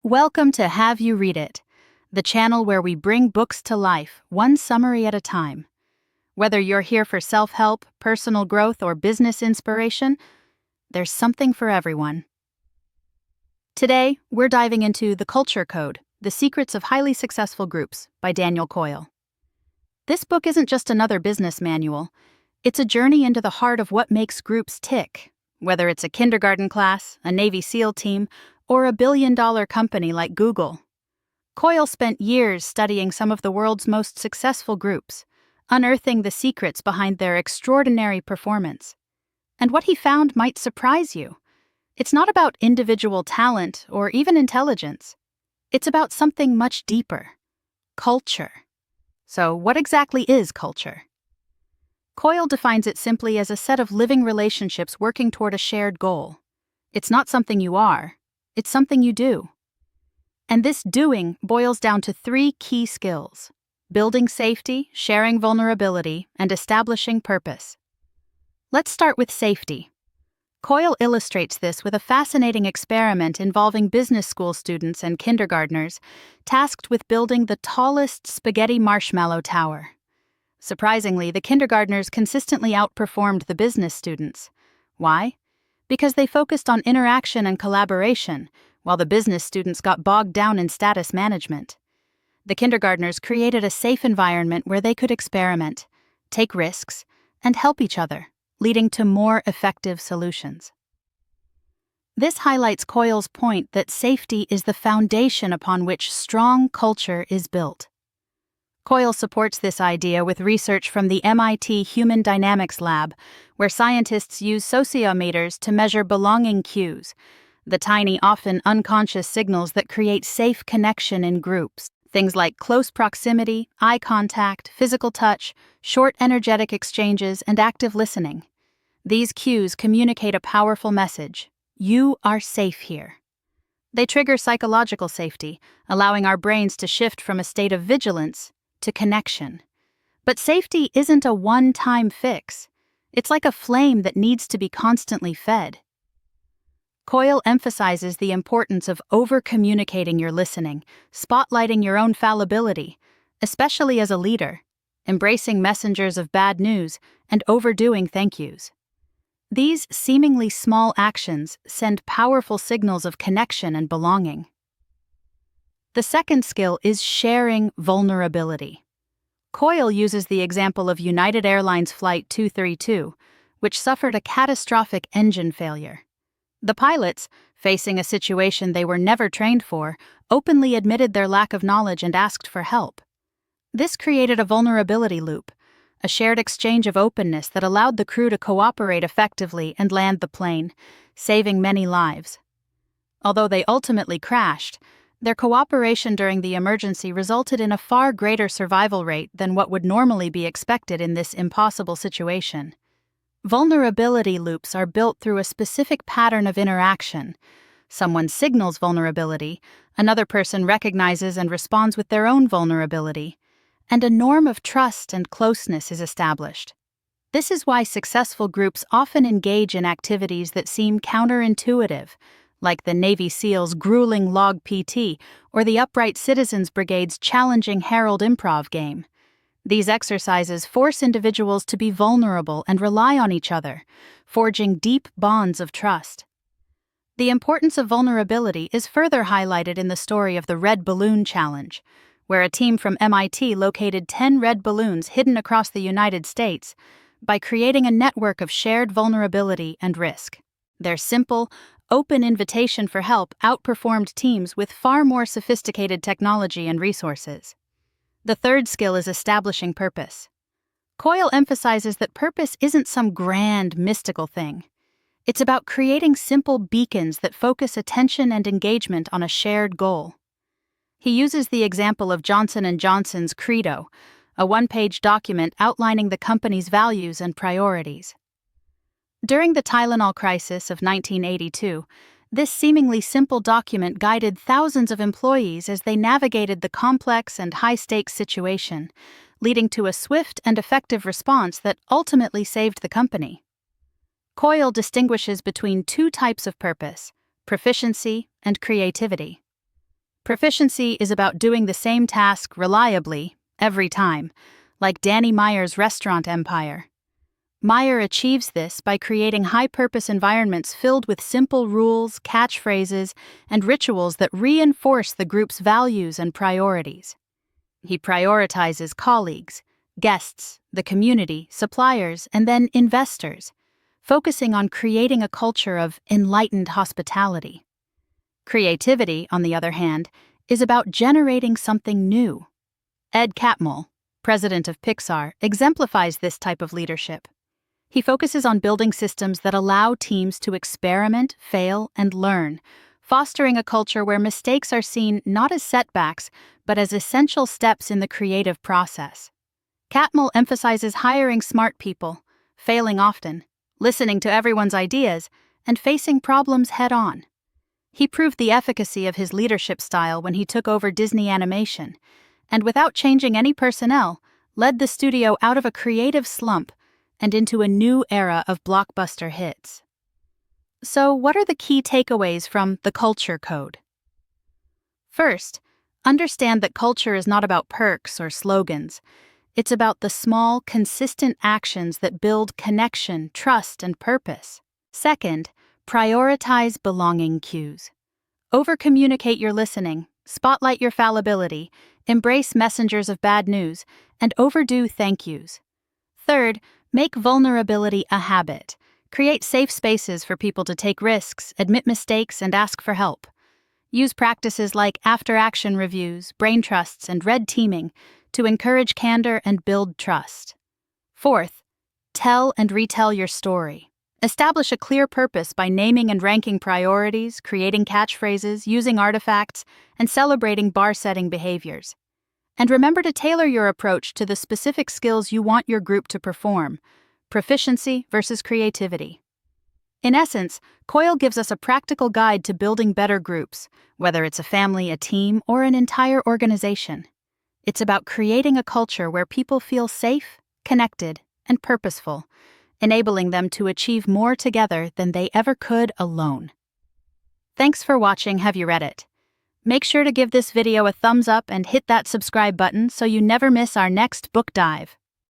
Welcome to Have You Read It, the channel where we bring books to life, one summary at a time. Whether you're here for self-help, personal growth, or business inspiration, there's something for everyone. Today, we're diving into The Culture Code, The Secrets of Highly Successful Groups by Daniel Coyle. This book isn't just another business manual. It's a journey into the heart of what makes groups tick, whether it's a kindergarten class, a Navy SEAL team, or a billion-dollar company like Google. Coyle spent years studying some of the world's most successful groups, unearthing the secrets behind their extraordinary performance. And what he found might surprise you. It's not about individual talent or even intelligence. It's about something much deeper: culture. So, what exactly is culture? Coyle defines it simply as a set of living relationships working toward a shared goal. It's not something you are. It's something you do. And this doing boils down to three key skills: building safety, sharing vulnerability, and establishing purpose. Let's start with safety. Coyle illustrates this with a fascinating experiment involving business school students and kindergartners tasked with building the tallest spaghetti marshmallow tower. Surprisingly, the kindergartners consistently outperformed the business students. Why? Because they focused on interaction and collaboration, while the business students got bogged down in status management. The kindergartners created a safe environment where they could experiment, take risks, and help each other, leading to more effective solutions. This highlights Coyle's point that safety is the foundation upon which strong culture is built. Coyle supports this idea with research from the MIT Human Dynamics Lab, where scientists use sociometers to measure belonging cues, the tiny, often unconscious signals that create safe connection in groups. Things like close proximity, eye contact, physical touch, short energetic exchanges, and active listening. These cues communicate a powerful message: you are safe here. They trigger psychological safety, allowing our brains to shift from a state of vigilance to connection. But safety isn't a one-time fix. It's like a flame that needs to be constantly fed. Coyle emphasizes the importance of over-communicating your listening, spotlighting your own fallibility, especially as a leader, embracing messengers of bad news, and overdoing thank yous. These seemingly small actions send powerful signals of connection and belonging. The second skill is sharing vulnerability. Coyle uses the example of United Airlines Flight 232, which suffered a catastrophic engine failure. The pilots, facing a situation they were never trained for, openly admitted their lack of knowledge and asked for help. This created a vulnerability loop, a shared exchange of openness that allowed the crew to cooperate effectively and land the plane, saving many lives. Although they ultimately crashed, their cooperation during the emergency resulted in a far greater survival rate than what would normally be expected in this impossible situation. Vulnerability loops are built through a specific pattern of interaction. Someone signals vulnerability, another person recognizes and responds with their own vulnerability, and a norm of trust and closeness is established. This is why successful groups often engage in activities that seem counterintuitive, like the Navy SEALs' grueling log PT or the Upright Citizens Brigade's challenging Herald improv game. These exercises force individuals to be vulnerable and rely on each other, forging deep bonds of trust. The importance of vulnerability is further highlighted in the story of the Red Balloon Challenge, where a team from MIT located 10 red balloons hidden across the United States by creating a network of shared vulnerability and risk. Their simple, open invitation for help outperformed teams with far more sophisticated technology and resources. The third skill is establishing purpose. Coyle emphasizes that purpose isn't some grand, mystical thing. It's about creating simple beacons that focus attention and engagement on a shared goal. He uses the example of Johnson & Johnson's Credo, a one-page document outlining the company's values and priorities. During the Tylenol crisis of 1982, this seemingly simple document guided thousands of employees as they navigated the complex and high-stakes situation, leading to a swift and effective response that ultimately saved the company. Coyle distinguishes between two types of purpose: proficiency and creativity. Proficiency is about doing the same task reliably, every time, like Danny Meyer's restaurant empire. Meyer achieves this by creating high-purpose environments filled with simple rules, catchphrases, and rituals that reinforce the group's values and priorities. He prioritizes colleagues, guests, the community, suppliers, and then investors, focusing on creating a culture of enlightened hospitality. Creativity, on the other hand, is about generating something new. Ed Catmull, president of Pixar, exemplifies this type of leadership. He focuses on building systems that allow teams to experiment, fail, and learn, fostering a culture where mistakes are seen not as setbacks, but as essential steps in the creative process. Catmull emphasizes hiring smart people, failing often, listening to everyone's ideas, and facing problems head-on. He proved the efficacy of his leadership style when he took over Disney Animation, and without changing any personnel, led the studio out of a creative slump and into a new era of blockbuster hits. So, what are the key takeaways from the Culture Code? First, understand that culture is not about perks or slogans. It's about the small, consistent actions that build connection, trust, and purpose. Second, prioritize belonging cues. Over-communicate your listening, spotlight your fallibility, embrace messengers of bad news, and overdo thank yous. Third, make vulnerability a habit. Create safe spaces for people to take risks, admit mistakes, and ask for help. Use practices like after-action reviews, brain trusts, and red teaming to encourage candor and build trust. Fourth, tell and retell your story. Establish a clear purpose by naming and ranking priorities, creating catchphrases, using artifacts, and celebrating bar-setting behaviors. And remember to tailor your approach to the specific skills you want your group to perform, proficiency versus creativity. In essence, Coyle gives us a practical guide to building better groups, whether it's a family, a team, or an entire organization. It's about creating a culture where people feel safe, connected, and purposeful, enabling them to achieve more together than they ever could alone. Thanks for watching. Have you read it? Make sure to give this video a thumbs up and hit that subscribe button so you never miss our next book dive.